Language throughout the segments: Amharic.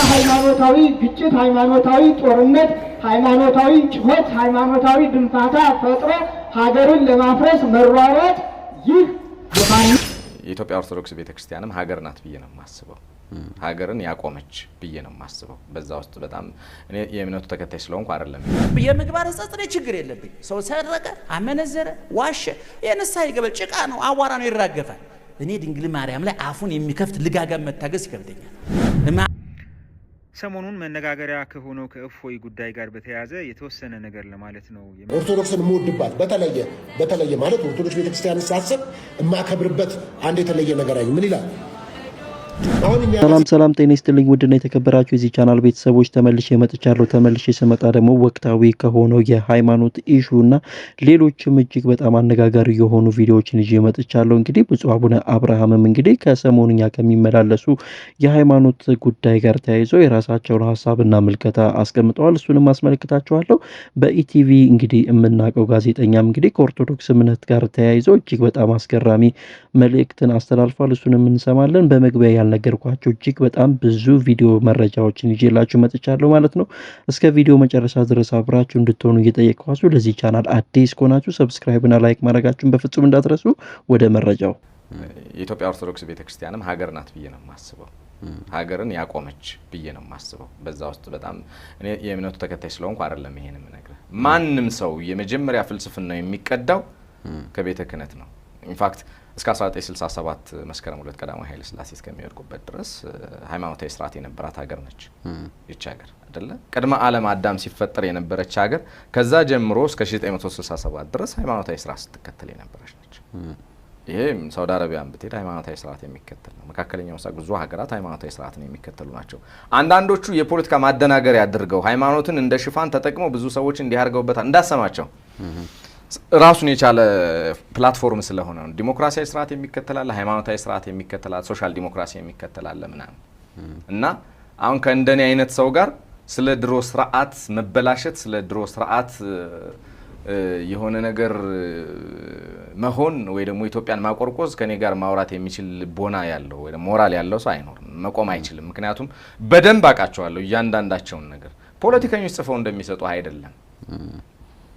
ሃይማኖታዊ ግጭት፣ ሃይማኖታዊ ጦርነት፣ ሃይማኖታዊ ጩኸት፣ ሃይማኖታዊ ድንፋታ ፈጥሮ ሀገርን ለማፍረስ መሯሯጥ ይህ የኢትዮጵያ ኦርቶዶክስ ቤተክርስቲያንም ሀገር ናት ብዬ ነው የማስበው። ሀገርን ያቆመች ብዬ ነው የማስበው። በዛ ውስጥ በጣም እኔ የእምነቱ ተከታይ ስለሆንኩ አይደለም። የምግባር ጸጥታ ችግር የለብኝ። ሰው ሰረቀ፣ አመነዘረ፣ ዋሸ፣ የነሳ ይገበል ጭቃ ነው፣ አዋራ ነው፣ ይራገፋል። እኔ ድንግል ማርያም ላይ አፉን የሚከፍት ልጋጋም መታገስ ይከብደኛል። ሰሞኑን መነጋገሪያ ከሆነው ከእፎይ ጉዳይ ጋር በተያያዘ የተወሰነ ነገር ለማለት ነው። ኦርቶዶክስን የምወድባት በተለየ ማለት ኦርቶዶክስ ቤተክርስቲያን ሳስብ የማከብርበት አንድ የተለየ ነገር አይ ምን ይላል? ሰላም ጤና ይስጥልኝ ውድና የተከበራችሁ የዚህ ቻናል ቤተሰቦች ተመልሼ መጥቻለሁ። ተመልሼ ስመጣ ደግሞ ወቅታዊ ከሆነው የሃይማኖት ኢሹና ሌሎችም እጅግ በጣም አነጋጋሪ የሆኑ ቪዲዮዎችን ይዤ መጥቻለሁ። እንግዲህ ብፁዕ አቡነ አብርሃምም እንግዲህ ከሰሞኑኛ ከሚመላለሱ የሃይማኖት ጉዳይ ጋር ተያይዞ የራሳቸውን ሀሳብና ምልከታ አስቀምጠዋል። እሱንም አስመልክታችኋለሁ። በኢቲቪ እንግዲህ የምናውቀው ጋዜጠኛም እንግዲህ ከኦርቶዶክስ እምነት ጋር ተያይዞ እጅግ በጣም አስገራሚ መልእክትን አስተላልፏል። እሱንም እንሰማለን። በመግቢያ ያልነገርኳችሁ እጅግ በጣም ብዙ ቪዲዮ መረጃዎችን ይዤላችሁ መጥቻለሁ ማለት ነው። እስከ ቪዲዮ መጨረሻ ድረስ አብራችሁ እንድትሆኑ እየጠየቅኳችሁ ለዚህ ቻናል አዲስ ከሆናችሁ ሰብስክራይብ እና ላይክ ማድረጋችሁን በፍጹም እንዳትረሱ። ወደ መረጃው። የኢትዮጵያ ኦርቶዶክስ ቤተክርስቲያንም ሀገር ናት ብዬ ነው የማስበው። ሀገርን ያቆመች ብዬ ነው የማስበው። በዛ ውስጥ በጣም እኔ የእምነቱ ተከታይ ስለሆንኩ አይደለም ይሄን የምነግርህ። ማንም ሰው የመጀመሪያ ፍልስፍና የሚቀዳው ከቤተ ክህነት ነው። ኢንፋክት እስከ 1967 መስከረም 2 ቀዳማዊ ኃይለ ሥላሴ እስከሚወድቁበት ድረስ ሃይማኖታዊ ስርዓት የነበራት ሀገር ነች ይቺ ሀገር አይደለ? ቅድመ ዓለም አዳም ሲፈጠር የነበረች ሀገር ከዛ ጀምሮ እስከ 1967 ድረስ ሃይማኖታዊ ስርዓት ስትከተል የነበረች ነች። ይሄ ሳውዲ አረቢያን ብትሄድ ሃይማኖታዊ ስርዓት የሚከተል ነው። መካከለኛው ምስራቅ ብዙ ሀገራት ሃይማኖታዊ ስርዓትን የሚከተሉ ናቸው። አንዳንዶቹ የፖለቲካ ማደናገር ያድርገው ሃይማኖትን እንደ ሽፋን ተጠቅመው ብዙ ሰዎች እንዲያርገውበታል እንዳሰማቸው ራሱን የቻለ ፕላትፎርም ስለሆነ ነው። ዲሞክራሲያዊ ስርዓት የሚከተላል፣ ሃይማኖታዊ ስርዓት የሚከተላል፣ ሶሻል ዲሞክራሲ የሚከተላል ምናምን እና አሁን ከእንደኔ አይነት ሰው ጋር ስለ ድሮ ስርዓት መበላሸት፣ ስለ ድሮ ስርዓት የሆነ ነገር መሆን ወይ ደግሞ ኢትዮጵያን ማቆርቆዝ ከኔ ጋር ማውራት የሚችል ቦና ያለው ወይ ደግሞ ሞራል ያለው ሰው አይኖርም፣ መቆም አይችልም። ምክንያቱም በደንብ አውቃቸዋለሁ እያንዳንዳቸውን ነገር። ፖለቲከኞች ጽፈው እንደሚሰጡ አይደለም።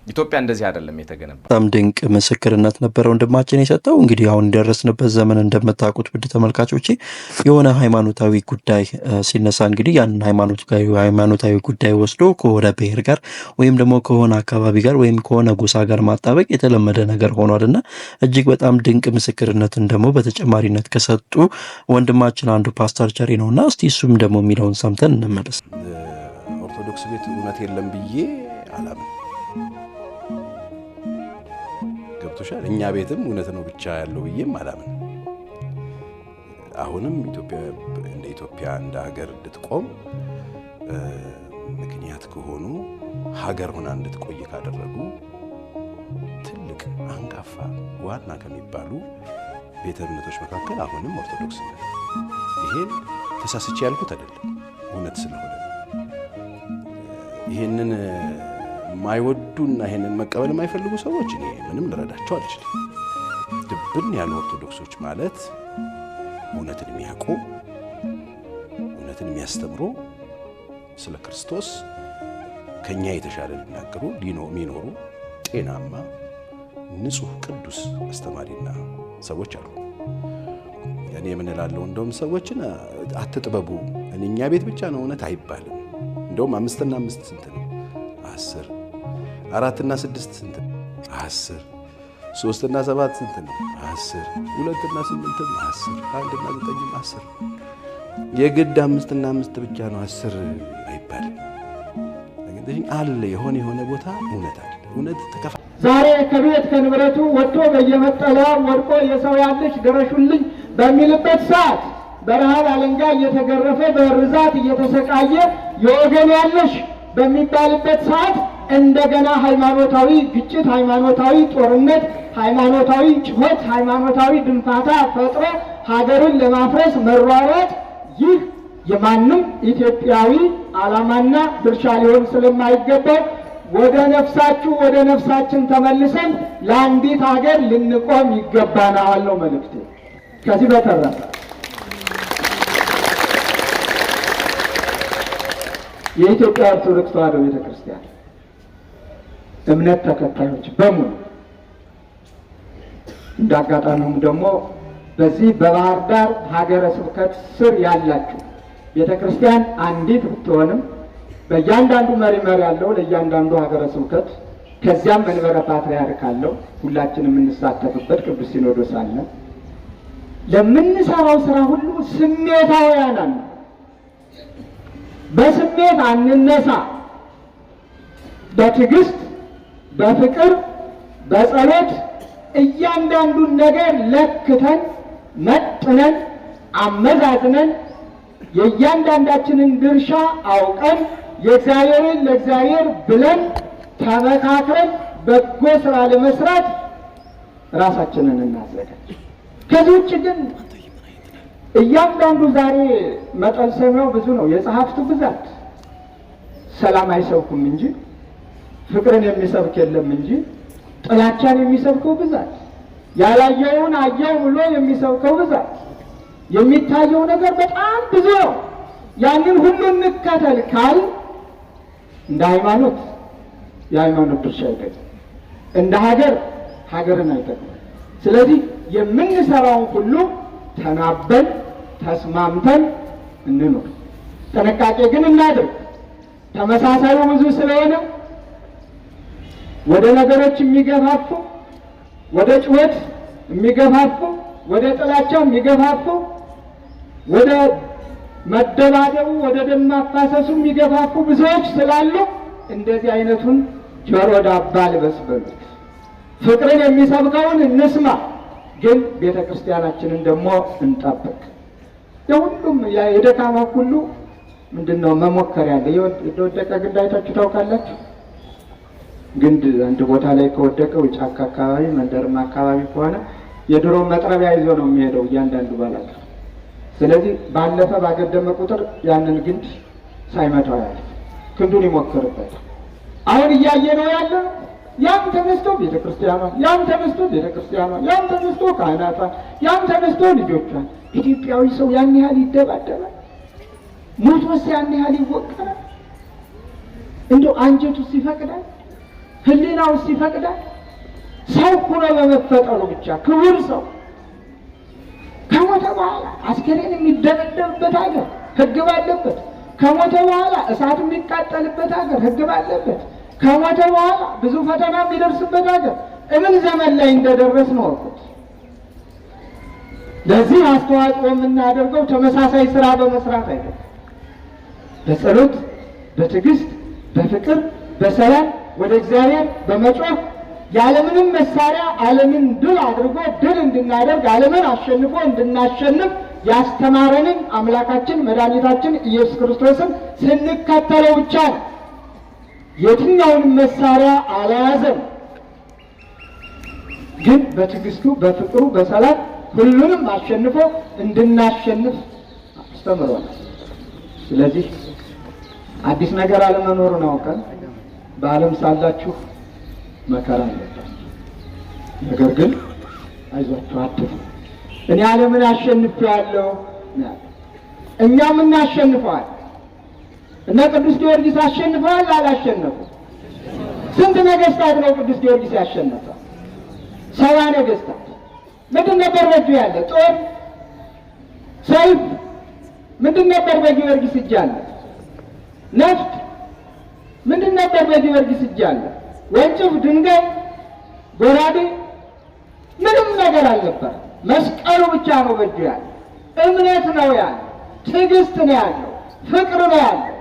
ኢትዮጵያ እንደዚህ አይደለም የተገነባው። በጣም ድንቅ ምስክርነት ነበረ ወንድማችን የሰጠው። እንግዲህ አሁን ደረስንበት ዘመን እንደምታውቁት ውድ ተመልካቾቼ የሆነ ሃይማኖታዊ ጉዳይ ሲነሳ እንግዲህ ያንን ሃይማኖታዊ ጉዳይ ወስዶ ከሆነ ብሔር ጋር ወይም ደግሞ ከሆነ አካባቢ ጋር ወይም ከሆነ ጎሳ ጋር ማጣበቅ የተለመደ ነገር ሆኗልና እጅግ በጣም ድንቅ ምስክርነትን ደግሞ በተጨማሪነት ከሰጡ ወንድማችን አንዱ ፓስተር ቸሪ ነውና እስቲ እሱም ደግሞ የሚለውን ሰምተን እንመለስ። ኦርቶዶክስ ቤት እውነት የለም ብዬ አላምን። እኛ ቤትም እውነት ነው ብቻ ያለው ብዬም አላምን። አሁንም ኢትዮጵያ እንደ ሀገር እንድትቆም ምክንያት ከሆኑ ሀገር ሆና እንድትቆይ ካደረጉ ትልቅ አንጋፋ ዋና ከሚባሉ ቤተ እምነቶች መካከል አሁንም ኦርቶዶክስ ነው። ይሄን ተሳስቼ ያልኩት አይደለም፣ እውነት ስለሆነ ይሄንን ማይወዱና ይሄንን መቀበል የማይፈልጉ ሰዎች እኔ ምንም ልረዳቸው አልችልም። ድብን ያሉ ኦርቶዶክሶች ማለት እውነትን የሚያውቁ እውነትን የሚያስተምሩ ስለ ክርስቶስ ከኛ የተሻለ ሊናገሩ የሚኖሩ ጤናማ ንጹህ ቅዱስ አስተማሪና ሰዎች አሉ። እኔ ምን እላለሁ እንደውም ሰዎችን አትጥበቡ፣ እኛ ቤት ብቻ ነው እውነት አይባልም። እንደውም 5 እና 5 ስንት ነው? 10 4 እና 6 ስንት ነው? 10 3 እና 7 ስንት ነው? 10 2 እና 8 10 1 እና 9 10 የግድ 5 እና 5 ብቻ ነው 10 አይባልም። እንግዲህ አለ የሆነ ቦታ እውነት አለ። እውነት ተከፋ ዛሬ ከቤት ከንብረቱ ወጥቶ በየመጠለያው ወድቆ የሰው ያለሽ ድረሹልኝ በሚልበት ሰዓት በረሃብ አለንጋ እየተገረፈ በርዛት እየተሰቃየ የወገን ያለሽ በሚባልበት ሰዓት እንደገና ሃይማኖታዊ ግጭት፣ ሃይማኖታዊ ጦርነት፣ ሃይማኖታዊ ጩኸት፣ ሃይማኖታዊ ድንፋታ ፈጥሮ ሀገርን ለማፍረስ መሯሯጥ ይህ የማንም ኢትዮጵያዊ ዓላማና ድርሻ ሊሆን ስለማይገባው ወደ ነፍሳችን ተመልሰን ለአንዲት ሀገር ልንቆም ይገባናል ነው መልእክቴ። ከዚህ በተረፈ የኢትዮጵያ ኦርቶዶክስ ተዋሕዶ ቤተክርስቲያን እምነት ተከታዮች በሙሉ እንዳጋጣሚውም ደግሞ በዚህ በባህር ዳር ሀገረ ስብከት ስር ያላችሁ ቤተክርስቲያን አንዲት ብትሆንም በእያንዳንዱ መሪ ያለው ለእያንዳንዱ ሀገረ ስብከት ከዚያም መንበረ ፓትርያርክ አለው ሁላችንም የምንሳተፍበት ቅዱስ ሲኖዶስ አለ። ለምንሰራው ስራ ሁሉ ስሜታውያን ነን። በስሜት አንነሳ። በትዕግስት በፍቅር በጸሎት እያንዳንዱን ነገር ለክተን መጥነን አመዛዝነን የእያንዳንዳችንን ድርሻ አውቀን የእግዚአብሔርን ለእግዚአብሔር ብለን ተመካክረን በጎ ስራ ለመስራት ራሳችንን እናዘጋጅ። ከዚህ ውጭ ግን እያንዳንዱ ዛሬ መጠን ሰሚያው ብዙ ነው። የጸሐፍቱ ብዛት ሰላም አይሰብኩም እንጂ ፍቅርን የሚሰብክ የለም እንጂ ጥላቻን የሚሰብከው ብዛት፣ ያላየውን አየው ብሎ የሚሰብከው ብዛት፣ የሚታየው ነገር በጣም ብዙ ነው። ያንን ሁሉ እንከተል ካል እንደ ሃይማኖት የሃይማኖት ድርሻ አይደለም፣ እንደ ሀገርን አይጠቅም። ስለዚህ የምንሰራውን ሁሉ ተናበን ተስማምተን እንኖር። ጥንቃቄ ግን እናድርግ። ተመሳሳዩ ብዙ ስለሆነ ወደ ነገሮች የሚገፋፉ፣ ወደ ጩኸት የሚገፋፉ፣ ወደ ጥላቻ የሚገፋፉ፣ ወደ መደባደቡ፣ ወደ ደም ማፋሰሱ የሚገፋፉ ብዙዎች ስላሉ እንደዚህ አይነቱን ጆሮ ዳባ ልበስ በሉት። ፍቅርን የሚሰብከውን እንስማ፣ ግን ቤተ ክርስቲያናችንን ደግሞ እንጠብቅ። የሁሉም የደካማ ሁሉ ምንድነው መሞከር ያለ የወደቀ ግንድ አይታችሁ ታውቃላችሁ? ግንድ አንድ ቦታ ላይ ከወደቀው ጫካ አካባቢ መንደርማ አካባቢ ከሆነ የድሮ መጥረቢያ ይዞ ነው የሚሄደው እያንዳንዱ ባላገር። ስለዚህ ባለፈ ባገደመ ቁጥር ያንን ግንድ ሳይመታው ያለ ክንዱን ይሞክርበታል። አሁን እያየ ነው ያለ ያም ተነስቶ ቤተክርስቲያኗ፣ ያም ተነስቶ ቤተክርስቲያኗ፣ ያም ተነስቶ ካህናቷ፣ ያም ተነስቶ ልጆቿን። ኢትዮጵያዊ ሰው ያን ያህል ይደባደባል? ሞቶስ ያን ያህል ይወቀራል? እንደው አንጀቱስ ይፈቅዳል? ህሊናውስ ይፈቅዳል? ሰው ሆኖ በመፈጠሩ ብቻ ክቡር ሰው ከሞተ በኋላ አስከሬን የሚደበደብበት ሀገር ህግ ባለበት፣ ከሞተ በኋላ እሳት የሚቃጠልበት ሀገር ህግ ባለበት፣ ከሞተ በኋላ ብዙ ፈተና የሚደርስበት ሀገር እምን ዘመን ላይ እንደደረስ ነው እኮ። ለዚህ አስተዋጽኦ የምናደርገው ተመሳሳይ ስራ በመስራት አይደለም። በጸሎት በትዕግስት በፍቅር በሰላም ወደ እግዚአብሔር በመጮህ ያለምንም መሳሪያ ዓለምን ድል አድርጎ ድል እንድናደርግ ዓለምን አሸንፎ እንድናሸንፍ ያስተማረንን አምላካችን መድኃኒታችን ኢየሱስ ክርስቶስን ስንከተለው ብቻ ነው። የትኛውንም መሳሪያ አልያዘም፣ ግን በትዕግስቱ በፍቅሩ በሰላም ሁሉንም አሸንፎ እንድናሸንፍ አስተምሮናል። ስለዚህ አዲስ ነገር አለመኖሩን አውቀን በዓለም ሳላችሁ መከራ አለባችሁ፣ ነገር ግን አይዟችሁ አትፍሩ፣ እኔ ዓለምን አሸንፌአለሁ። እኛም እናሸንፈዋል። እና ቅዱስ ጊዮርጊስ አሸንፈዋል አላሸነፉ? ስንት ነገስታት ነው ቅዱስ ጊዮርጊስ ያሸነፈው? 70 ነገስታት። ምንድን ነበር በእጁ ያለ? ጦር፣ ሰይፍ። ምንድን ነበር በጊዮርጊስ እጅ ያለ? ነፍጥ። ምንድን ነበር በጊዮርጊስ እጅ ያለ? ወንጭፍ፣ ድንጋይ፣ ጎራዴ። ምንም ነገር አልነበረ። መስቀሉ ብቻ ነው በእጁ ያለ። እምነት ነው ያለ፣ ትዕግስት ነው ያለው፣ ፍቅር ነው ያለው።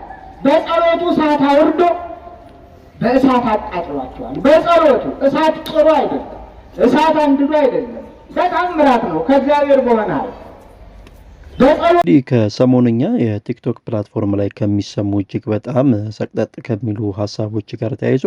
በጸሎቱ እሳት አውርዶ በእሳት አቃጥሏቸዋል። በጸሎቱ እሳት ጥሩ አይደለም፣ እሳት አንድዶ አይደለም፣ በታምራት ነው ከእግዚአብሔር በሆነ እንግዲህ ከሰሞንኛ የቲክቶክ ፕላትፎርም ላይ ከሚሰሙ እጅግ በጣም ሰቅጠጥ ከሚሉ ሀሳቦች ጋር ተያይዞ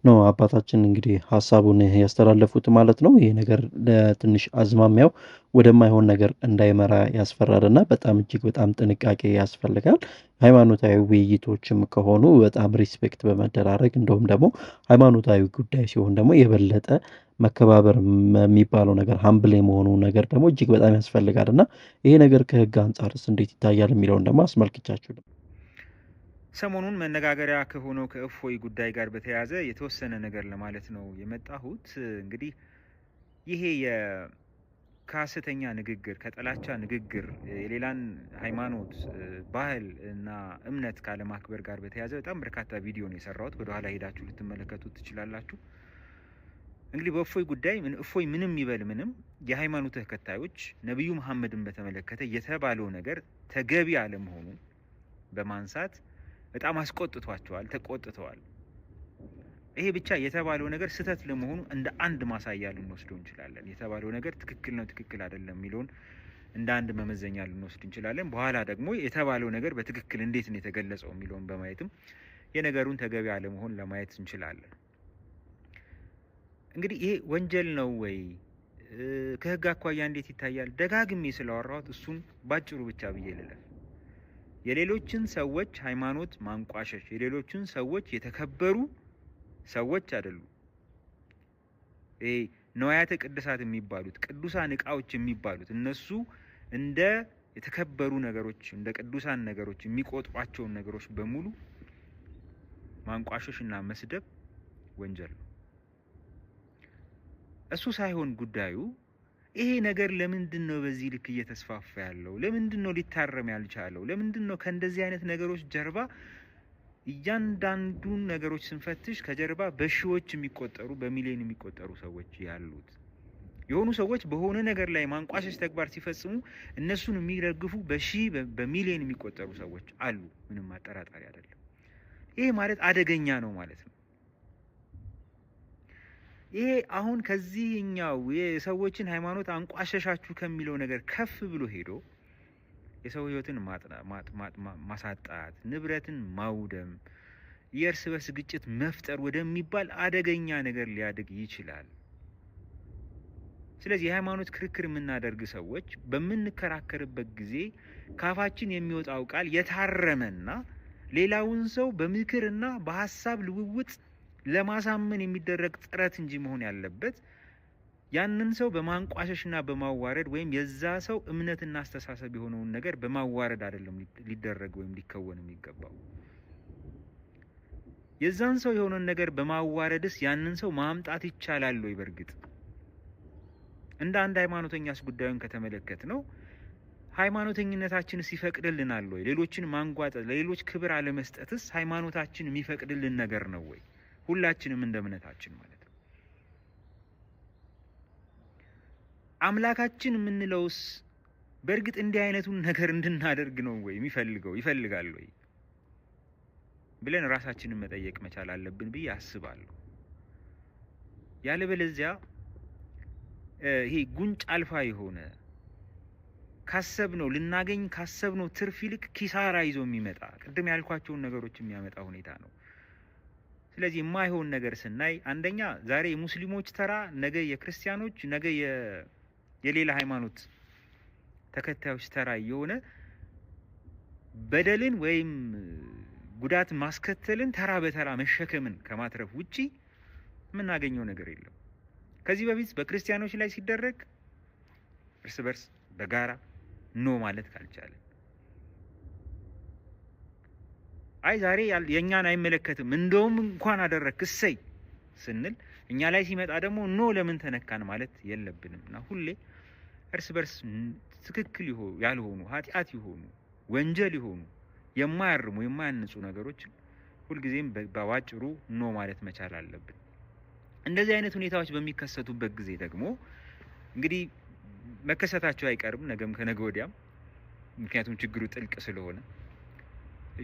ነው አባታችን እንግዲህ ሀሳቡን ያስተላለፉት ማለት ነው። ይህ ነገር ለትንሽ አዝማሚያው ወደማይሆን ነገር እንዳይመራ ያስፈራልና በጣም እጅግ በጣም ጥንቃቄ ያስፈልጋል። ሃይማኖታዊ ውይይቶችም ከሆኑ በጣም ሪስፔክት በመደራረግ እንደውም ደግሞ ሃይማኖታዊ ጉዳይ ሲሆን ደግሞ የበለጠ መከባበር የሚባለው ነገር ሀምብል የመሆኑ ነገር ደግሞ እጅግ በጣም ያስፈልጋል እና ይሄ ነገር ከህግ አንጻርስ እንዴት ይታያል የሚለውን ደግሞ አስመልክቻችሁ ሰሞኑን መነጋገሪያ ከሆነው ከእፎይ ጉዳይ ጋር በተያያዘ የተወሰነ ነገር ለማለት ነው የመጣሁት። እንግዲህ ይሄ ከሐሰተኛ ንግግር፣ ከጥላቻ ንግግር፣ የሌላን ሃይማኖት፣ ባህል እና እምነት ካለማክበር ጋር በተያያዘ በጣም በርካታ ቪዲዮ ነው የሰራሁት። ወደኋላ ሄዳችሁ ልትመለከቱት ትችላላችሁ። እንግዲህ በእፎይ ጉዳይ እፎይ ምንም ይበል ምንም የሃይማኖት ተከታዮች ነቢዩ መሐመድን በተመለከተ የተባለው ነገር ተገቢ አለመሆኑ በማንሳት በጣም አስቆጥቷቸዋል፣ ተቆጥተዋል። ይሄ ብቻ የተባለው ነገር ስህተት ለመሆኑ እንደ አንድ ማሳያ ልንወስደው እንችላለን። የተባለው ነገር ትክክል ነው፣ ትክክል አይደለም የሚለውን እንደ አንድ መመዘኛ ልንወስድ እንችላለን። በኋላ ደግሞ የተባለው ነገር በትክክል እንዴት ነው የተገለጸው የሚለውን በማየትም የነገሩን ተገቢ አለመሆን ለማየት እንችላለን። እንግዲህ ይሄ ወንጀል ነው ወይ ከህግ አኳያ እንዴት ይታያል? ደጋግሜ ስላወራሁት እሱን ባጭሩ ብቻ ብዬ ልለፍ። የሌሎችን ሰዎች ሃይማኖት ማንቋሸሽ፣ የሌሎችን ሰዎች የተከበሩ ሰዎች አይደሉም። ይሄ ነዋያተ ቅድሳት የሚባሉት ቅዱሳን እቃዎች የሚባሉት እነሱ እንደ የተከበሩ ነገሮች፣ እንደ ቅዱሳን ነገሮች የሚቆጥሯቸውን ነገሮች በሙሉ ማንቋሸሽ እና መስደብ ወንጀል ነው። እሱ ሳይሆን ጉዳዩ ይሄ ነገር ለምንድን ነው በዚህ ልክ እየተስፋፋ ያለው? ለምንድን ነው ሊታረም ያልቻለው? ለምንድን ነው ከእንደዚህ አይነት ነገሮች ጀርባ እያንዳንዱን ነገሮች ስንፈትሽ ከጀርባ በሺዎች የሚቆጠሩ በሚሊዮን የሚቆጠሩ ሰዎች ያሉት? የሆኑ ሰዎች በሆነ ነገር ላይ ማንቋሸሽ ተግባር ሲፈጽሙ እነሱን የሚደግፉ በሚሊዮን የሚቆጠሩ ሰዎች አሉ። ምንም አጠራጣሪ አይደለም። ይሄ ማለት አደገኛ ነው ማለት ነው። ይሄ አሁን ከዚህኛው የሰዎችን ሃይማኖት አንቋሸሻችሁ ከሚለው ነገር ከፍ ብሎ ሄዶ የሰው ህይወትን ማሳጣት፣ ንብረትን ማውደም፣ የእርስ በርስ ግጭት መፍጠር ወደሚባል አደገኛ ነገር ሊያድግ ይችላል። ስለዚህ የሃይማኖት ክርክር የምናደርግ ሰዎች በምንከራከርበት ጊዜ ካፋችን የሚወጣው ቃል የታረመና ሌላውን ሰው በምክርና በሀሳብ ልውውጥ ለማሳመን የሚደረግ ጥረት እንጂ መሆን ያለበት ያንን ሰው በማንቋሸሽና በማዋረድ ወይም የዛ ሰው እምነትና አስተሳሰብ የሆነውን ነገር በማዋረድ አይደለም ሊደረግ ወይም ሊከወን የሚገባው። የዛን ሰው የሆነውን ነገር በማዋረድስ ያንን ሰው ማምጣት ይቻላል ወይ? በእርግጥ እንደ አንድ ሃይማኖተኛስ ጉዳዩን ከተመለከት ነው ሃይማኖተኝነታችንስ ይፈቅድልናል ወይ? ሌሎችን ማንጓጠጥ፣ ለሌሎች ክብር አለመስጠትስ ሃይማኖታችን የሚፈቅድልን ነገር ነው ወይ? ሁላችንም እንደ እምነታችን ማለት ነው። አምላካችን የምንለውስ በእርግጥ እንዲህ አይነቱን ነገር እንድናደርግ ነው ወይ ይፈልጋል ወይ ብለን ራሳችንን መጠየቅ መቻል አለብን ብዬ አስባለሁ። ያለበለዚያ ይሄ ጉንጭ አልፋ የሆነ ልናገኝ ካሰብነው ትርፍ ይልቅ ኪሳራ ይዞ የሚመጣ ቅድም ያልኳቸውን ነገሮች የሚያመጣ ሁኔታ ነው። ስለዚህ የማይሆን ነገር ስናይ አንደኛ ዛሬ የሙስሊሞች ተራ፣ ነገ የክርስቲያኖች፣ ነገ የሌላ ሃይማኖት ተከታዮች ተራ የሆነ በደልን ወይም ጉዳት ማስከተልን ተራ በተራ መሸከምን ከማትረፍ ውጪ የምናገኘው ነገር የለም። ከዚህ በፊት በክርስቲያኖች ላይ ሲደረግ እርስ በርስ በጋራ ኖ ማለት ካልቻለን፣ አይ ዛሬ የኛን አይመለከትም እንደውም እንኳን አደረክ እሰይ ስንል እኛ ላይ ሲመጣ ደግሞ ኖ ለምን ተነካን ማለት የለብንም እና ሁሌ እርስ በርስ ትክክል ያልሆኑ ኃጢአት የሆኑ ወንጀል የሆኑ የማያርሙ የማያንጹ ነገሮች ሁልጊዜም በዋጭሩ ኖ ማለት መቻል አለብን። እንደዚህ አይነት ሁኔታዎች በሚከሰቱበት ጊዜ ደግሞ እንግዲህ መከሰታቸው አይቀርም ነገም ከነገ ወዲያም፣ ምክንያቱም ችግሩ ጥልቅ ስለሆነ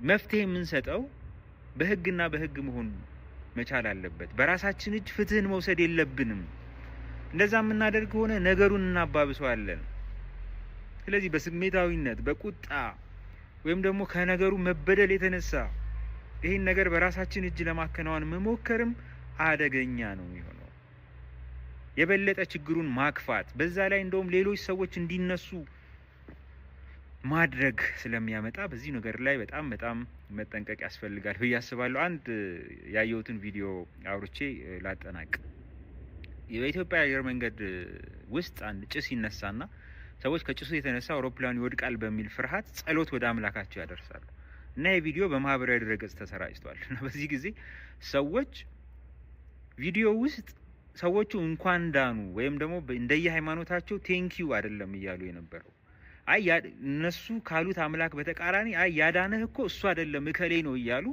መፍትሄ የምንሰጠው በህግና በህግ መሆን መቻል አለበት። በራሳችን እጅ ፍትህን መውሰድ የለብንም። እንደዛ የምናደርግ ከሆነ ነገሩን እናባብሰዋለን። ስለዚህ በስሜታዊነት በቁጣ ወይም ደግሞ ከነገሩ መበደል የተነሳ ይህን ነገር በራሳችን እጅ ለማከናወን መሞከርም አደገኛ ነው የሚሆነው። የበለጠ ችግሩን ማክፋት፣ በዛ ላይ እንደውም ሌሎች ሰዎች እንዲነሱ ማድረግ ስለሚያመጣ በዚህ ነገር ላይ በጣም በጣም መጠንቀቅ ያስፈልጋል ብዬ አስባለሁ። አንድ ያየሁትን ቪዲዮ አውርቼ ላጠናቅ። በኢትዮጵያ አየር መንገድ ውስጥ አንድ ጭስ ይነሳና ሰዎች ከጭሱ የተነሳ አውሮፕላኑ ይወድቃል በሚል ፍርሃት ጸሎት ወደ አምላካቸው ያደርሳሉ። እና የቪዲዮ በማህበራዊ ድረገጽ ተሰራጭቷል። እና በዚህ ጊዜ ሰዎች ቪዲዮ ውስጥ ሰዎቹ እንኳን ዳኑ ወይም ደግሞ እንደየ ሃይማኖታቸው ቴንኪዩ አይደለም እያሉ የነበረው አይ እነሱ ካሉት አምላክ በተቃራኒ አይ ያዳነህ እኮ እሱ አይደለም እከሌ ነው እያሉ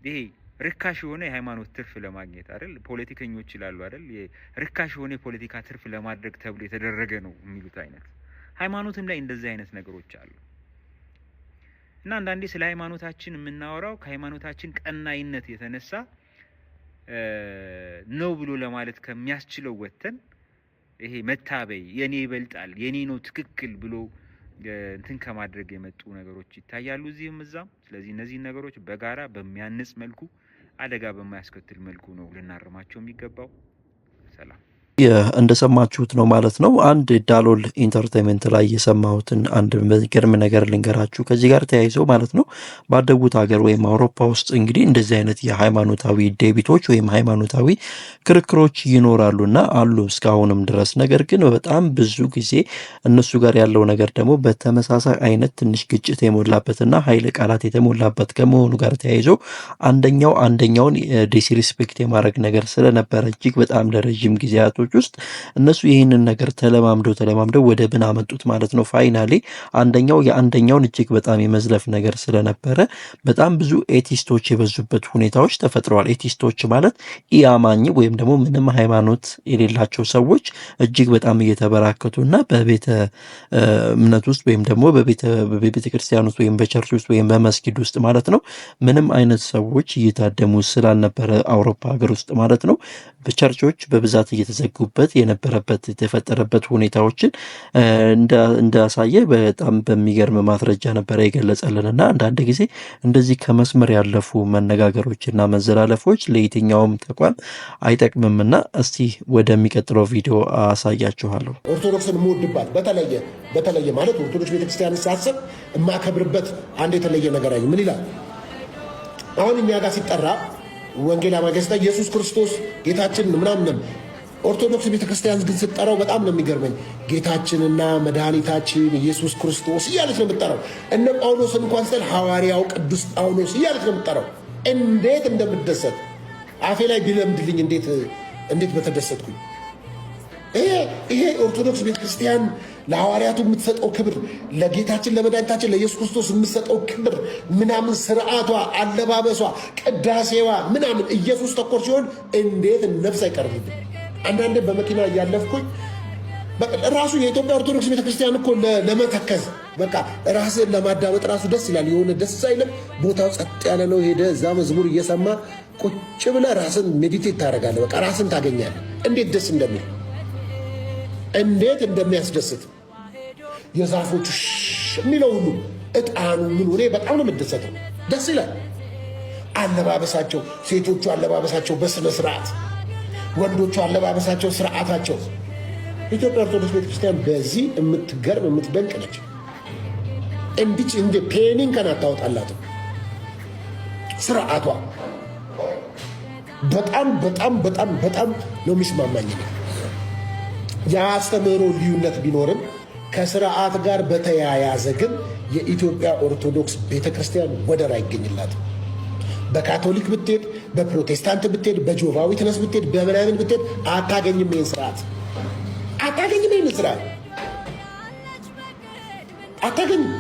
ይሄ ርካሽ የሆነ የሃይማኖት ትርፍ ለማግኘት አይደል ፖለቲከኞች ይላሉ አይደል ርካሽ የሆነ የፖለቲካ ትርፍ ለማድረግ ተብሎ የተደረገ ነው የሚሉት አይነት ሃይማኖትም ላይ እንደዚህ አይነት ነገሮች አሉ። እና አንዳንዴ ስለ ሃይማኖታችን የምናወራው ከሃይማኖታችን ቀናይነት የተነሳ ነው ብሎ ለማለት ከሚያስችለው ወተን ይሄ መታበይ የኔ ይበልጣል የኔ ነው ትክክል ብሎ እንትን ከማድረግ የመጡ ነገሮች ይታያሉ እዚህም እዛም። ስለዚህ እነዚህ ነገሮች በጋራ በሚያንጽ መልኩ አደጋ በማያስከትል መልኩ ነው ልናርማቸው የሚገባው። ሰላም እንደሰማችሁት ነው ማለት ነው። አንድ ዳሎል ኢንተርቴይንመንት ላይ የሰማሁትን አንድ ገርም ነገር ልንገራችሁ። ከዚህ ጋር ተያይዞ ማለት ነው ባደጉት ሀገር ወይም አውሮፓ ውስጥ እንግዲህ እንደዚህ አይነት የሃይማኖታዊ ዴቢቶች ወይም ሃይማኖታዊ ክርክሮች ይኖራሉና አሉ እስካሁንም ድረስ። ነገር ግን በጣም ብዙ ጊዜ እነሱ ጋር ያለው ነገር ደግሞ በተመሳሳይ አይነት ትንሽ ግጭት የሞላበትና ኃይለ ቃላት የተሞላበት ከመሆኑ ጋር ተያይዞ አንደኛውን ዲስሪስፔክት የማድረግ ነገር ስለነበረ እጅግ በጣም ለረጅም ጊዜያት ውስጥ እነሱ ይህንን ነገር ተለማምደው ወደ ብን አመጡት ማለት ነው። ፋይናሊ የአንደኛውን እጅግ በጣም የመዝለፍ ነገር ስለነበረ በጣም ብዙ ኤቲስቶች የበዙበት ሁኔታዎች ተፈጥረዋል። ኤቲስቶች ማለት ኢአማኝ ወይም ደግሞ ምንም ሃይማኖት የሌላቸው ሰዎች እጅግ በጣም እየተበራከቱና በቤተ እምነት ውስጥ ወይም ደግሞ በቤተ ክርስቲያን ውስጥ ወይም በቸርች ውስጥ ወይም በመስጊድ ውስጥ ማለት ነው ምንም አይነት ሰዎች እየታደሙ ስላልነበረ አውሮፓ ሀገር ውስጥ ማለት ነው በቸርቾች በብዛት እየተዘጉበት የነበረበት የተፈጠረበት ሁኔታዎችን እንዳሳየ በጣም በሚገርም ማስረጃ ነበረ የገለጸልንና አንዳንድ ጊዜ እንደዚህ ከመስመር ያለፉ መነጋገሮችና መዘላለፎች ለየትኛውም ተቋም አይጠቅምምና እስቲ ወደሚቀጥለው ቪዲዮ አሳያችኋለሁ። ኦርቶዶክስን የምወድባት በተለየ ማለት ኦርቶዶክስ ቤተክርስቲያን ሳስብ የማከብርበት አንድ የተለየ ነገር አይ ምን ይላል አሁን እኛ ጋር ሲጠራ ወንጌል አማገስታ ኢየሱስ ክርስቶስ ጌታችን ምናምን ኦርቶዶክስ ቤተክርስቲያን ግን ስትጠራው በጣም ነው የሚገርመኝ። ጌታችንና መድኃኒታችን ኢየሱስ ክርስቶስ እያለች ነው የምትጠራው። እነ ጳውሎስ እንኳን ስለ ሐዋርያው ቅዱስ ጳውሎስ እያለች ነው የምትጠራው። እንዴት እንደምደሰት አፌ ላይ ቢለምድልኝ እንዴት በተደሰትኩኝ። ይሄ ኦርቶዶክስ ቤተክርስቲያን ለሐዋርያቱ የምትሰጠው ክብር፣ ለጌታችን ለመድኃኒታችን ለኢየሱስ ክርስቶስ የምትሰጠው ክብር ምናምን፣ ስርዓቷ፣ አለባበሷ፣ ቅዳሴዋ ምናምን ኢየሱስ ተኮር ሲሆን እንዴት ነፍስ አይቀርብም። አንዳንዴ በመኪና እያለፍኩኝ ራሱ የኢትዮጵያ ኦርቶዶክስ ቤተክርስቲያን እኮ ለመተከዝ በቃ ራስን ለማዳመጥ ራሱ ደስ ይላል። የሆነ ደስ አይልም? ቦታው ጸጥ ያለ ነው። ሄደ እዛ መዝሙር እየሰማ ቁጭ ብለህ ራስን ሜዲቴት ታደርጋለህ። በቃ ራስን ታገኛለህ። እንዴት ደስ እንደሚል እንዴት እንደሚያስደስት የዛፎቹ የሚለው ሁሉ እጣኑ ምን ሆኔ በጣም ነው የምደሰተው። ደስ ይላል። አለባበሳቸው፣ ሴቶቹ አለባበሳቸው በስነ ስርዓት፣ ወንዶቹ አለባበሳቸው ስርዓታቸው። ኢትዮጵያ ኦርቶዶክስ ቤተክርስቲያን በዚህ የምትገርም የምትደንቅ ነች። እንዲች እንደ ፔኒን ከናታወጣላትም ስርዓቷ በጣም በጣም በጣም በጣም ነው የሚስማማኝ። የአስተምህሮ ልዩነት ቢኖርም ከስርዓት ጋር በተያያዘ ግን የኢትዮጵያ ኦርቶዶክስ ቤተክርስቲያን ወደር አይገኝላትም። በካቶሊክ ብትሄድ፣ በፕሮቴስታንት ብትሄድ፣ በጆቫ ዊትነስ ብትሄድ፣ በምናምን ብትሄድ አታገኝም። ይህን ስርዓት አታገኝም። ይህን ስርዓት አታገኝም።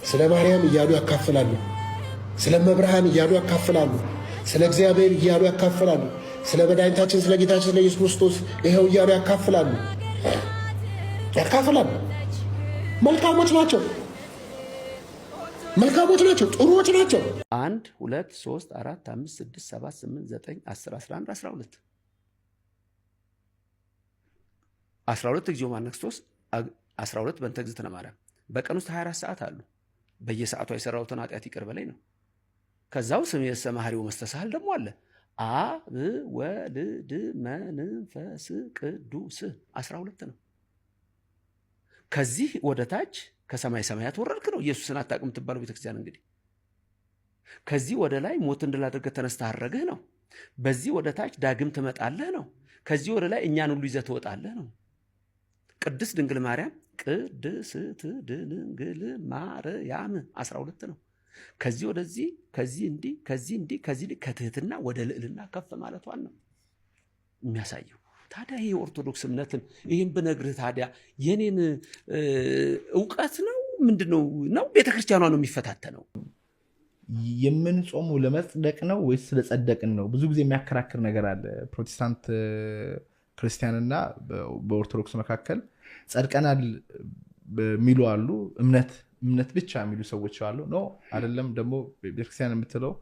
ስለ ማርያም እያሉ ያካፍላሉ። ስለ መብርሃን እያሉ ያካፍላሉ። ስለ እግዚአብሔር እያሉ ያካፍላሉ። ስለ መድኃኒታችን ስለ ጌታችን ስለ ኢየሱስ ክርስቶስ ይኸው እያሉ ያካፍላሉ። መልካሞች ናቸው። ጥሩዎች ናቸው። 1 2 3 4 5 6 7 8 9 10 11 12 12 እግዚኦ ማነ ክርስቶስ 12 በእንተ እግዝእትነ ማርያም። በቀን ውስጥ 24 ሰዓት አሉ። በየሰዓቱ የሰራሁትን ኃጢአት ይቅር በለኝ ነው። ከዛው ስም የሰማህሪው መስተሳህል ደግሞ አለ። አብ ወልድ መንፈስ ቅዱስ 12 ነው። ከዚህ ወደ ታች ከሰማይ ሰማያት ወረድክ ነው። ኢየሱስን አታውቅም የምትባለው ቤተክርስቲያን እንግዲህ ከዚህ ወደ ላይ ሞትን ድል አድርገህ ተነስተህ አረግህ ነው። በዚህ ወደ ታች ዳግም ትመጣለህ ነው። ከዚህ ወደ ላይ እኛን ሁሉ ይዘህ ትወጣለህ ነው። ቅድስት ድንግል ማርያም ቅድስት ድንግል ማርያም 12 ነው። ከዚህ ወደዚህ ከዚህ እንዲህ ከዚህ እንዲህ ከዚህ ከትህትና ወደ ልዕልና ከፍ ማለቷን ነው የሚያሳየው። ታዲያ ይሄ ኦርቶዶክስ እምነትን ይሄን ብነግርህ ታዲያ የኔን ዕውቀት ነው ምንድነው ነው ቤተክርስቲያኗ ነው የሚፈታተነው? የምንጾመው ለመጽደቅ ነው ወይስ ስለጸደቅን ነው? ብዙ ጊዜ የሚያከራክር ነገር አለ። ፕሮቴስታንት ክርስቲያንና በኦርቶዶክስ መካከል ጸድቀናል የሚሉ አሉ፣ እምነት ብቻ የሚሉ ሰዎች አሉ። ኖ አይደለም፣ ደግሞ ቤተክርስቲያን የምትለው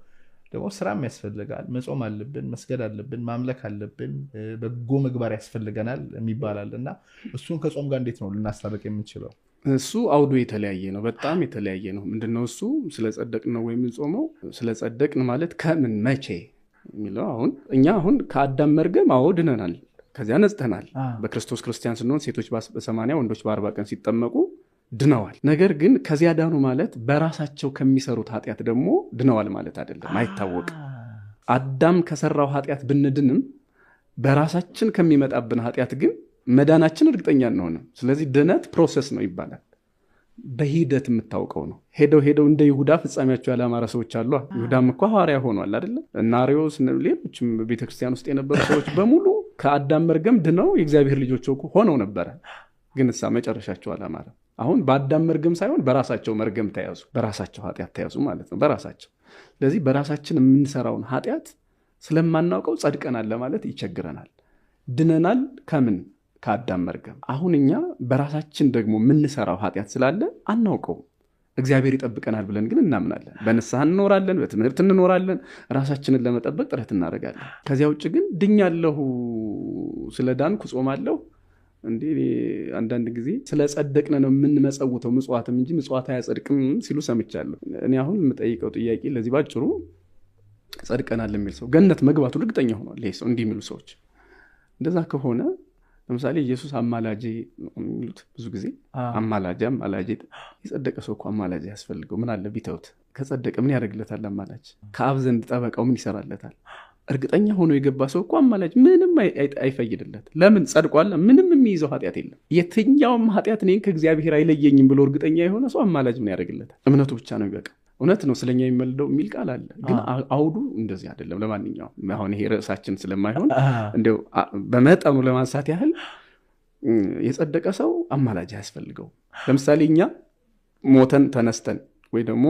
ደግሞ ስራም ያስፈልጋል፣ መጾም አለብን፣ መስገድ አለብን፣ ማምለክ አለብን፣ በጎ ምግባር ያስፈልገናል የሚባላል እና እሱን ከጾም ጋር እንዴት ነው ልናስታርቅ የምንችለው? እሱ አውዱ የተለያየ ነው፣ በጣም የተለያየ ነው። ምንድነው እሱ? ስለጸደቅን ነው ወይም ጾመው ስለጸደቅን ማለት ከምን መቼ የሚለው እኛ ከአዳም መርገም አዎ ድነናል፣ ከዚያ ነጽተናል። በክርስቶስ ክርስቲያን ስንሆን ሴቶች በ80 ወንዶች በ40 ቀን ሲጠመቁ ድነዋል። ነገር ግን ከዚያ ዳኑ ማለት በራሳቸው ከሚሰሩት ኃጢአት ደግሞ ድነዋል ማለት አይደለም፣ አይታወቅም። አዳም ከሰራው ኃጢአት ብንድንም በራሳችን ከሚመጣብን ኃጢአት ግን መዳናችን እርግጠኛ እንሆንም። ስለዚህ ድነት ፕሮሰስ ነው ይባላል። በሂደት የምታውቀው ነው። ሄደው እንደ ይሁዳ ፍጻሜያቸው ያላማረ ሰዎች አሉ። ይሁዳም እኮ ሐዋርያ ሆኗል አይደለም? እና አርዮስ ሌሎችም ቤተክርስቲያን ውስጥ የነበሩ ሰዎች በሙሉ ከአዳም መርገም ድነው የእግዚአብሔር ልጆች ሆነው ነበረ። ግን እሳ መጨረሻቸው አላማረ። አሁን በአዳም መርገም ሳይሆን በራሳቸው መርገም ተያዙ፣ በራሳቸው ኃጢአት ተያዙ ማለት ነው፣ በራሳቸው። ስለዚህ በራሳችን የምንሰራውን ኃጢአት ስለማናውቀው ጸድቀናል ለማለት ይቸግረናል። ድነናል ከምን? ከአዳም መርገም። አሁን እኛ በራሳችን ደግሞ የምንሰራው ኃጢአት ስላለ አናውቀውም። እግዚአብሔር ይጠብቀናል ብለን ግን እናምናለን። በንስሐ እንኖራለን፣ በትምህርት እንኖራለን፣ ራሳችንን ለመጠበቅ ጥረት እናደርጋለን። ከዚያ ውጭ ግን ድኛለሁ፣ ስለ ዳንኩ ጾማለሁ እንዴ አንዳንድ ጊዜ ስለ ጸደቅነ ነው የምንመጸውተው ምጽዋትም እንጂ ምጽዋት አያጸድቅም ሲሉ ሰምቻለሁ። እኔ አሁን የምጠይቀው ጥያቄ ለዚህ ባጭሩ ጸድቀናል የሚል ሰው ገነት መግባቱ እርግጠኛ ሆኗል ይሄ ሰው? እንዲህ የሚሉ ሰዎች እንደዛ ከሆነ ለምሳሌ ኢየሱስ አማላጄ የሚሉት ብዙ ጊዜ አማላጄ የጸደቀ ሰው እኮ አማላጄ ያስፈልገው ምን አለ ቢተውት? ከጸደቀ ምን ያደርግለታል? አማላጅ ከአብ ዘንድ ጠበቃው ምን ይሰራለታል? እርግጠኛ ሆኖ የገባ ሰው እኮ አማላጅ ምንም አይፈይድለት። ለምን? ጸድቋል። ምንም የሚይዘው ኃጢአት የለም። የትኛውም ኃጢአት እኔን ከእግዚአብሔር አይለየኝም ብሎ እርግጠኛ የሆነ ሰው አማላጅ ምን ያደርግለታል? እምነቱ ብቻ ነው ይበቃ። እውነት ነው ስለኛ የሚመልደው የሚል ቃል አለ፣ ግን አውዱ እንደዚህ አይደለም። ለማንኛውም አሁን ይሄ ርዕሳችን ስለማይሆን እንደው በመጠኑ ለማንሳት ያህል የጸደቀ ሰው አማላጅ አያስፈልገው። ለምሳሌ እኛ ሞተን ተነስተን ወይ ደግሞ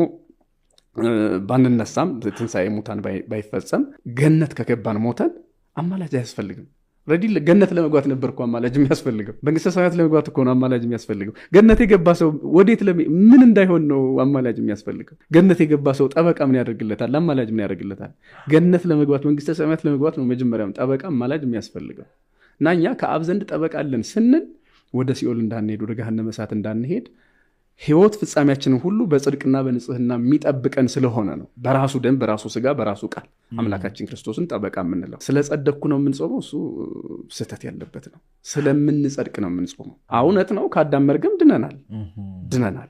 ባንነሳም ትንሣኤ ሙታን ባይፈጸም ገነት ከገባን ሞተን አማላጅ አያስፈልግም። ገነት ለመግባት ነበር እኮ አማላጅ የሚያስፈልገው። መንግስተ ሰማያት ለመግባት እኮ ነው አማላጅ የሚያስፈልገው። ገነት የገባ ሰው ወዴት ምን እንዳይሆን ነው አማላጅ የሚያስፈልገው? ገነት የገባ ሰው ጠበቃ ምን ያደርግለታል? አማላጅ ምን ያደርግለታል? ገነት ለመግባት መንግስተ ሰማያት ለመግባት ነው መጀመሪያም ጠበቃ አማላጅ የሚያስፈልገው። እና እኛ ከአብ ዘንድ ጠበቃ አለን ስንል ወደ ሲኦል እንዳንሄድ፣ ወደ ገሃነመ እሳት እንዳንሄድ ሕይወት ፍጻሜያችንን ሁሉ በጽድቅና በንጽህና የሚጠብቀን ስለሆነ ነው። በራሱ ደም፣ በራሱ ስጋ፣ በራሱ ቃል አምላካችን ክርስቶስን ጠበቃ የምንለው። ስለጸደቅኩ ነው የምንጾመው፣ እሱ ስህተት ያለበት ነው። ስለምንጸድቅ ነው የምንጾመው። እውነት ነው ከአዳም መርገም ድነናል፣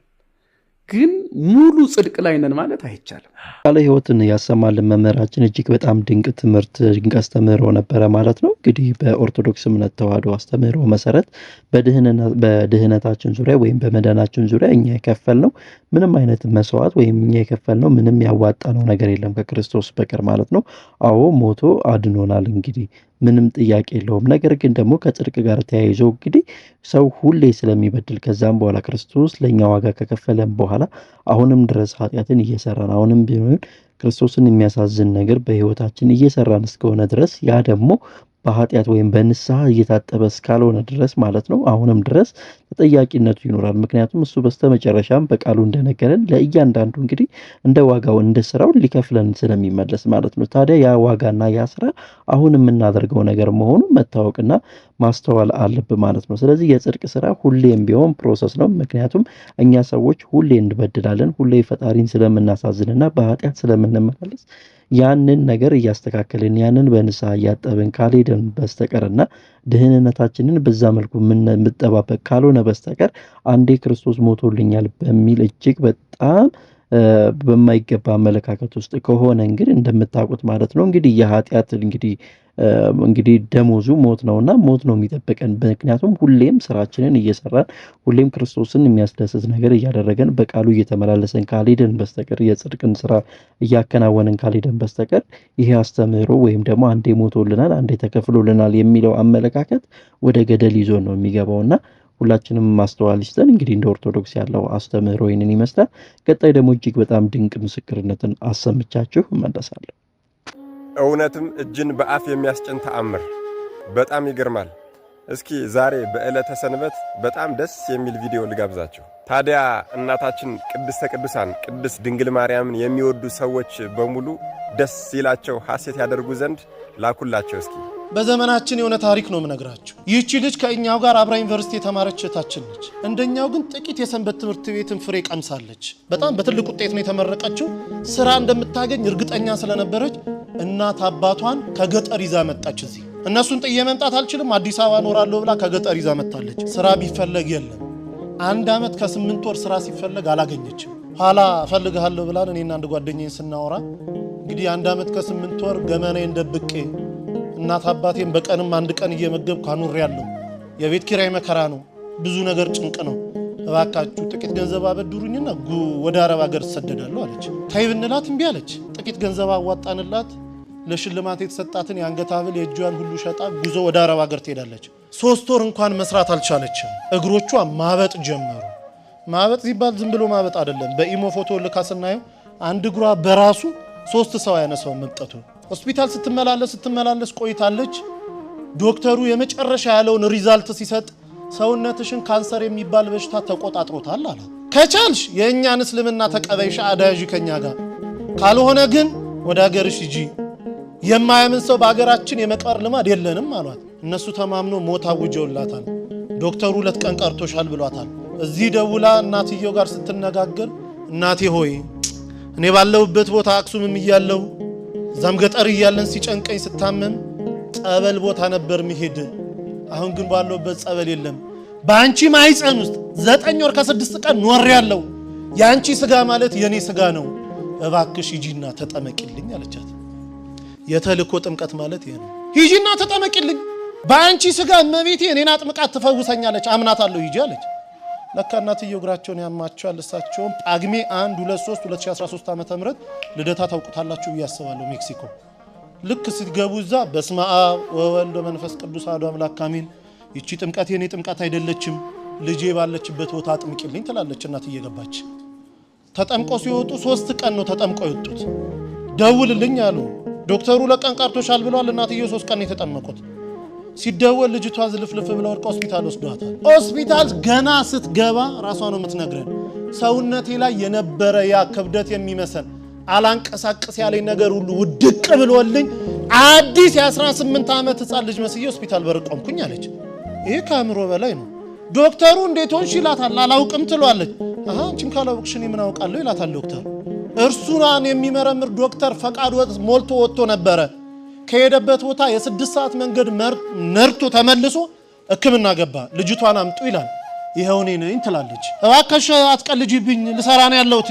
ግን ሙሉ ጽድቅ ላይ ነን ማለት አይቻልም። ቃለ ሕይወትን ያሰማልን መምህራችን እጅግ በጣም ድንቅ ትምህርት፣ ድንቅ አስተምህሮ ነበረ ማለት ነው። እንግዲህ በኦርቶዶክስ እምነት ተዋሕዶ አስተምህሮ መሰረት በድህነታችን ዙሪያ ወይም በመዳናችን ዙሪያ እኛ የከፈልነው ምንም አይነት መስዋዕት ወይም እኛ የከፈልነው ምንም ያዋጣነው ነገር የለም ከክርስቶስ በቀር ማለት ነው። አዎ ሞቶ አድኖናል፣ እንግዲህ ምንም ጥያቄ የለውም። ነገር ግን ደግሞ ከጽድቅ ጋር ተያይዞ እንግዲህ ሰው ሁሌ ስለሚበድል ከዛም በኋላ ክርስቶስ ለእኛ ዋጋ ከከፈለን በኋላ አሁንም ድረስ ኃጢአትን እየሰራን አሁንም ቢሆን ክርስቶስን የሚያሳዝን ነገር በሕይወታችን እየሰራን እስከሆነ ድረስ ያ ደግሞ በኃጢአት ወይም በንስሐ እየታጠበ እስካልሆነ ድረስ ማለት ነው አሁንም ድረስ ተጠያቂነቱ ይኖራል። ምክንያቱም እሱ በስተመጨረሻም በቃሉ እንደነገረን ለእያንዳንዱ እንግዲህ እንደ ዋጋው እንደ ስራው ሊከፍለን ስለሚመለስ ማለት ነው። ታዲያ ያ ዋጋና ያ ስራ አሁን የምናደርገው ነገር መሆኑ መታወቅና ማስተዋል አለብን ማለት ነው። ስለዚህ የጽድቅ ስራ ሁሌም ቢሆን ፕሮሰስ ነው። ምክንያቱም እኛ ሰዎች ሁሌ እንበድላለን፣ ሁሌ ፈጣሪን ስለምናሳዝንና በኃጢአት ስለምንመላለስ ያንን ነገር እያስተካከልን ያንን በንስሐ እያጠብን ካልሄድን በስተቀርና ድህንነታችንን በዛ መልኩ የምንጠባበቅ ካልሆነ በስተቀር አንዴ ክርስቶስ ሞቶልኛል በሚል እጅግ በጣም በማይገባ አመለካከት ውስጥ ከሆነ እንግዲህ እንደምታውቁት ማለት ነው እንግዲህ የኃጢአት እንግዲህ ደሞዙ ሞት ነውና ሞት ነው የሚጠብቀን። ምክንያቱም ሁሌም ስራችንን እየሰራን ሁሌም ክርስቶስን የሚያስደስት ነገር እያደረገን በቃሉ እየተመላለሰን ካልሄድን በስተቀር የጽድቅን ስራ እያከናወንን ካልሄድን በስተቀር ይሄ አስተምህሮ ወይም ደግሞ አንዴ ሞቶልናል አንዴ ተከፍሎልናል የሚለው አመለካከት ወደ ገደል ይዞ ነው የሚገባውና ሁላችንም ማስተዋል ይስጠን። እንግዲህ እንደ ኦርቶዶክስ ያለው አስተምህሮ ይህንን ይመስላል። ቀጣይ ደግሞ እጅግ በጣም ድንቅ ምስክርነትን አሰምቻችሁ እመለሳለሁ። እውነትም እጅን በአፍ የሚያስጭን ተአምር በጣም ይገርማል። እስኪ ዛሬ በዕለተ ሰንበት በጣም ደስ የሚል ቪዲዮ ልጋብዛችሁ። ታዲያ እናታችን ቅድስተ ቅዱሳን ቅድስት ድንግል ማርያምን የሚወዱ ሰዎች በሙሉ ደስ ይላቸው ሐሴት ያደርጉ ዘንድ ላኩላቸው። እስኪ በዘመናችን የሆነ ታሪክ ነው የምነግራችሁ። ይህቺ ልጅ ከእኛው ጋር አብራ ዩኒቨርሲቲ የተማረች እህታችን ነች። እንደኛው ግን ጥቂት የሰንበት ትምህርት ቤትን ፍሬ ቀምሳለች። በጣም በትልቅ ውጤት ነው የተመረቀችው። ስራ እንደምታገኝ እርግጠኛ ስለነበረች እናት አባቷን ከገጠር ይዛ መጣች። እዚህ እነሱን ጥዬ መምጣት አልችልም አዲስ አበባ ኖራለሁ ብላ ከገጠር ይዛ መጣለች። ስራ ቢፈለግ የለም። 1 ዓመት ከ8 ወር ስራ ሲፈለግ አላገኘችም። ኋላ እፈልግሃለሁ ብላን እኔና አንድ ጓደኛዬን ስናወራ እንግዲህ 1 ዓመት ከ8 ወር ገመናዬን ደብቄ እናት አባቴን በቀንም 1 ቀን እየመገብኩ አኑሬያለሁ። የቤት ኪራይ መከራ ነው፣ ብዙ ነገር ጭንቅ ነው። እባካችሁ ጥቂት ገንዘብ አበድሩኝና ወደ አረብ ሀገር ተሰደዳለሁ አለች። ታይ ብንላት እምቢ አለች። ጥቂት ገንዘብ አዋጣንላት። ለሽልማት የተሰጣትን የአንገት ሐብል የእጇን ሁሉ ሸጣ ጉዞ ወደ አረብ ሀገር ትሄዳለች። 3 ወር እንኳን መስራት አልቻለችም። እግሮቿ ማበጥ ጀመሩ። ማበጥ ሲባል ዝም ብሎ ማበጥ አይደለም። በኢሞ ፎቶ ልካ ስናየው አንድ እግሯ በራሱ 3 ሰው ያነሳው መብጠቱ። ሆስፒታል ስትመላለስ ቆይታለች። ዶክተሩ የመጨረሻ ያለውን ሪዛልት ሲሰጥ ሰውነትሽን ካንሰር የሚባል በሽታ ተቆጣጥሮታል አለ። ከቻልሽ የእኛን እስልምና ተቀበይሽ አዳያዥ ከኛ ጋር፣ ካልሆነ ግን ወደ ሀገርሽ ሂጂ። የማያምን ሰው በሀገራችን የመቅበር ልማድ የለንም አሏት። እነሱ ተማምኖ ሞት አውጀውላታል። ዶክተሩ 2 ቀን ቀርቶሻል ብሏታል። እዚህ ደውላ እናትየው ጋር ስትነጋገር እናቴ ሆይ እኔ ባለሁበት ቦታ አክሱምም እያለሁ እዛም ገጠር እያለን ሲጨንቀኝ ስታመም ጸበል ቦታ ነበር መሄድ። አሁን ግን ባለሁበት ጸበል የለም። በአንቺ ማህፀን ውስጥ 9 ወር ከ6 ቀን ኖሬያለሁ። የአንቺ ስጋ ማለት የኔ ስጋ ነው። እባክሽ ሂጂና ተጠመቂልኝ አለቻት። የተልኮ ጥምቀት ማለት ይሄ ነው። ሂጂና ተጠመቂልኝ፣ በአንቺ ስጋ እመቤቴ እኔን አጥምቃት ትፈውሰኛለች፣ አምናታለሁ፣ ሂጂ አለች። ለካ እናትየው እግራቸውን ያማቸዋል። እሳቸውም ጳጉሜ 1 2 3 2013 ዓ.ም ልደታ ታውቁታላችሁ ብዬ አስባለሁ። ሜክሲኮ ልክ ስትገቡ እዛ በስመ አብ ወወልድ ወመንፈስ ቅዱስ አሐዱ አምላክ አሜን፣ ይቺ ጥምቀት የኔ ጥምቀት አይደለችም፣ ልጄ ባለችበት ቦታ አጥምቂልኝ ትላለች እናት እየገባች። ተጠምቆ ሲወጡ 3 ቀን ነው ተጠምቆ የወጡት። ደውልልኝ አሉ ዶክተሩ። 2 ቀን ቀርቶሻል ብለዋል። እናትየው 3 ቀን የተጠመቁት። ሲደወል ልጅቷ ዝልፍልፍ ብላ ወድቃ ሆስፒታል ወስዷታል። ሆስፒታል ገና ስትገባ ራሷ ነው የምትነግረን፣ ሰውነቴ ላይ የነበረ ያ ክብደት የሚመሰል አላንቀሳቀስ ያለኝ ነገር ሁሉ ውድቅ ብሎልኝ አዲስ የ18 ዓመት ህፃን ልጅ መስዬ ሆስፒታል በር ቆምኩኝ አለች። ይሄ ከአእምሮ በላይ ነው። ዶክተሩ እንዴት ሆንሽ ይላታል። አላውቅም ትሏለች። አንቺም ካላውቅሽ እኔ ምን አውቃለሁ ይላታል ዶክተር። እርሱን የሚመረምር ዶክተር ፈቃድ ሞልቶ ወጥቶ ነበረ። ከሄደበት ቦታ የ6 ሰዓት መንገድ ነርቶ ተመልሶ ሕክምና ገባ። ልጅቷን አምጡ ይላል። ይሄው እኔ ነኝ ትላለች። እባክሽ አትቀልጂብኝ፣ ልሰራ ነው ያለሁት።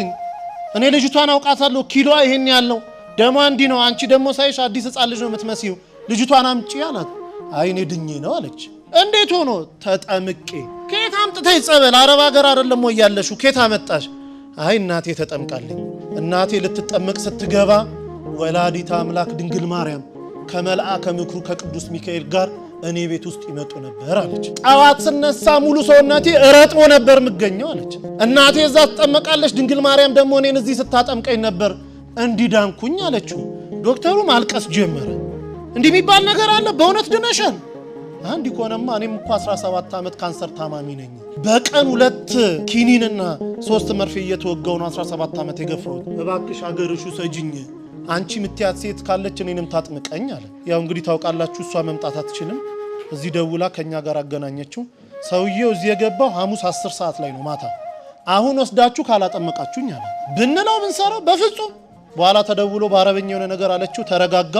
እኔ ልጅቷን አውቃታለሁ፣ ኪሎዋ ይሄን ያለው ደሟ እንዲህ ነው። አንቺ ደግሞ ሳይሽ አዲስ ህፃን ልጅ ነው የምትመስዪው፣ ልጅቷን አምጪ አላት። አይ እኔ ድኜ ነው አለች። እንዴት ሆኖ? ተጠምቄ። ከየት አምጥተሽ ጸበል? አረብ ሀገር አይደለም ወይ ያለሽው? ከየት አመጣሽ? አይ እናቴ ተጠምቃለኝ። እናቴ ልትጠመቅ ስትገባ ወላዲተ አምላክ ድንግል ማርያም ከመልአከ ምክሩ ከቅዱስ ሚካኤል ጋር እኔ ቤት ውስጥ ይመጡ ነበር አለች። ጠዋት ስነሳ ሙሉ ሰውነቴ እረጥቦ ነበር የምገኘው አለች። እናቴ እዛ ትጠመቃለች፣ ድንግል ማርያም ደግሞ እኔን እዚህ ስታጠምቀኝ ነበር እንዲዳንኩኝ አለችው። ዶክተሩ ማልቀስ ጀመረ። እንዲህ የሚባል ነገር አለ? በእውነት ድነሻል? አንድ ይኮነማ እኔም እኮ 17 ዓመት ካንሰር ታማሚ ነኝ። በቀን 2 ኪኒንና 3 መርፌ እየተወጋው ነው 17 ዓመት የገፋሁት። እባክሽ አገርሹ ሰጅኝ፣ አንቺ ምትያት ሴት ካለች እኔንም ታጥምቀኝ አለ። ያው እንግዲህ ታውቃላችሁ እሷ መምጣት አትችልም። እዚህ ደውላ ከኛ ጋር አገናኘችው። ሰውዬው እዚህ የገባው ሐሙስ 10 ሰዓት ላይ ነው ማታ። አሁን ወስዳችሁ ካላጠመቃችሁኝ አለ። ብንለው ብንሰራው በፍጹም። በኋላ ተደውሎ በአረበኛ የሆነ ነገር አለችው። ተረጋጋ።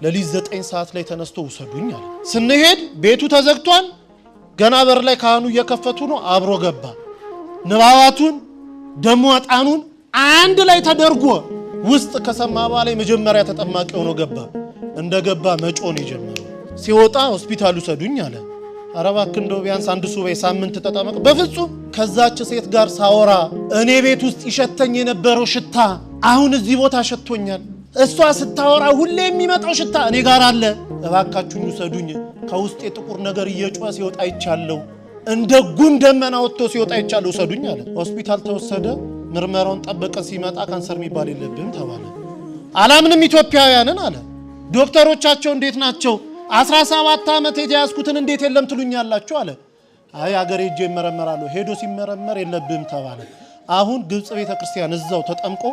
ለሊት 9 ሰዓት ላይ ተነስቶ ውሰዱኝ አለ። ስንሄድ ቤቱ ተዘግቷል። ገና በር ላይ ካህኑ እየከፈቱ ነው። አብሮ ገባ። ንባባቱን ደሞ ዕጣኑን አንድ ላይ ተደርጎ ውስጥ ከሰማ በኋላ መጀመሪያ ተጠማቂ ሆኖ ገባ። እንደገባ መጮን የጀመረው ሲወጣ ሆስፒታሉ ሰዱኝ አለ። ኧረ እባክህ እንደው ቢያንስ አንድ ሱባኤ ሳምንት ተጠመቅ። በፍጹም ከዛች ሴት ጋር ሳወራ እኔ ቤት ውስጥ ይሸተኝ የነበረው ሽታ አሁን እዚህ ቦታ ሸቶኛል። እሷ ስታወራ ሁሌ የሚመጣው ሽታ እኔ ጋር አለ። እባካችሁኝ ውሰዱኝ። ከውስጥ የጥቁር ነገር እየጮኸ ሲወጣ ይቻለው፣ እንደ ጉም ደመና ወጥቶ ሲወጣ ይቻለው፣ ውሰዱኝ አለ። ሆስፒታል ተወሰደ። ምርመራውን ጠበቀን። ሲመጣ ካንሰር የሚባል የለብህም ተባለ። አላምንም ኢትዮጵያውያንን አለ። ዶክተሮቻቸው እንዴት ናቸው? 17 ዓመት የተያዝኩትን እንዴት የለም ትሉኛላችሁ አለ። አይ አገሬ ሄጄ ይመረመራለሁ። ሄዶ ሲመረመር የለብህም ተባለ። አሁን ግብጽ ቤተክርስቲያን እዛው ተጠምቆ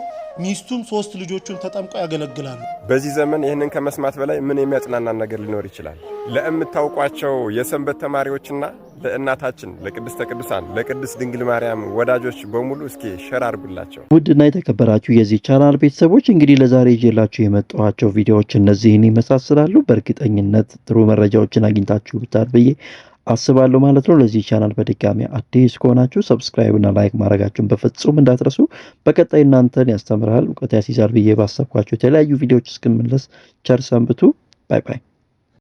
ሚስቱም 3 ልጆቹን ተጠምቆ ያገለግላሉ። በዚህ ዘመን ይህንን ከመስማት በላይ ምን የሚያጽናናን ነገር ሊኖር ይችላል? ለእምታውቋቸው የሰንበት ተማሪዎችና ለእናታችን ለቅድስተ ቅዱሳን ለቅድስት ድንግል ማርያም ወዳጆች በሙሉ እስኪ ሸር አድርጉላቸው። ውድና የተከበራችሁ የዚህ ቻናል ቤተሰቦች እንግዲህ ለዛሬ ይዤላችሁ የመጣኋቸው ቪዲዮዎች እነዚህን ይመሳሰላሉ። በእርግጠኝነት ጥሩ መረጃዎችን አግኝታችሁበታል ብዬ አስባለሁ ማለት ነው። ለዚህ ቻናል በድጋሚ አዲስ ከሆናችሁ ሰብስክራይብ እና ላይክ ማድረጋችሁን በፍጹም እንዳትረሱ። በቀጣይ እናንተን ያስተምራል፣ እውቀት ያስይዛል ብዬ ባሰብኳቸው የተለያዩ ቪዲዮዎች እስክመለስ ቸር ሰንብቱ። ባይ ባይ።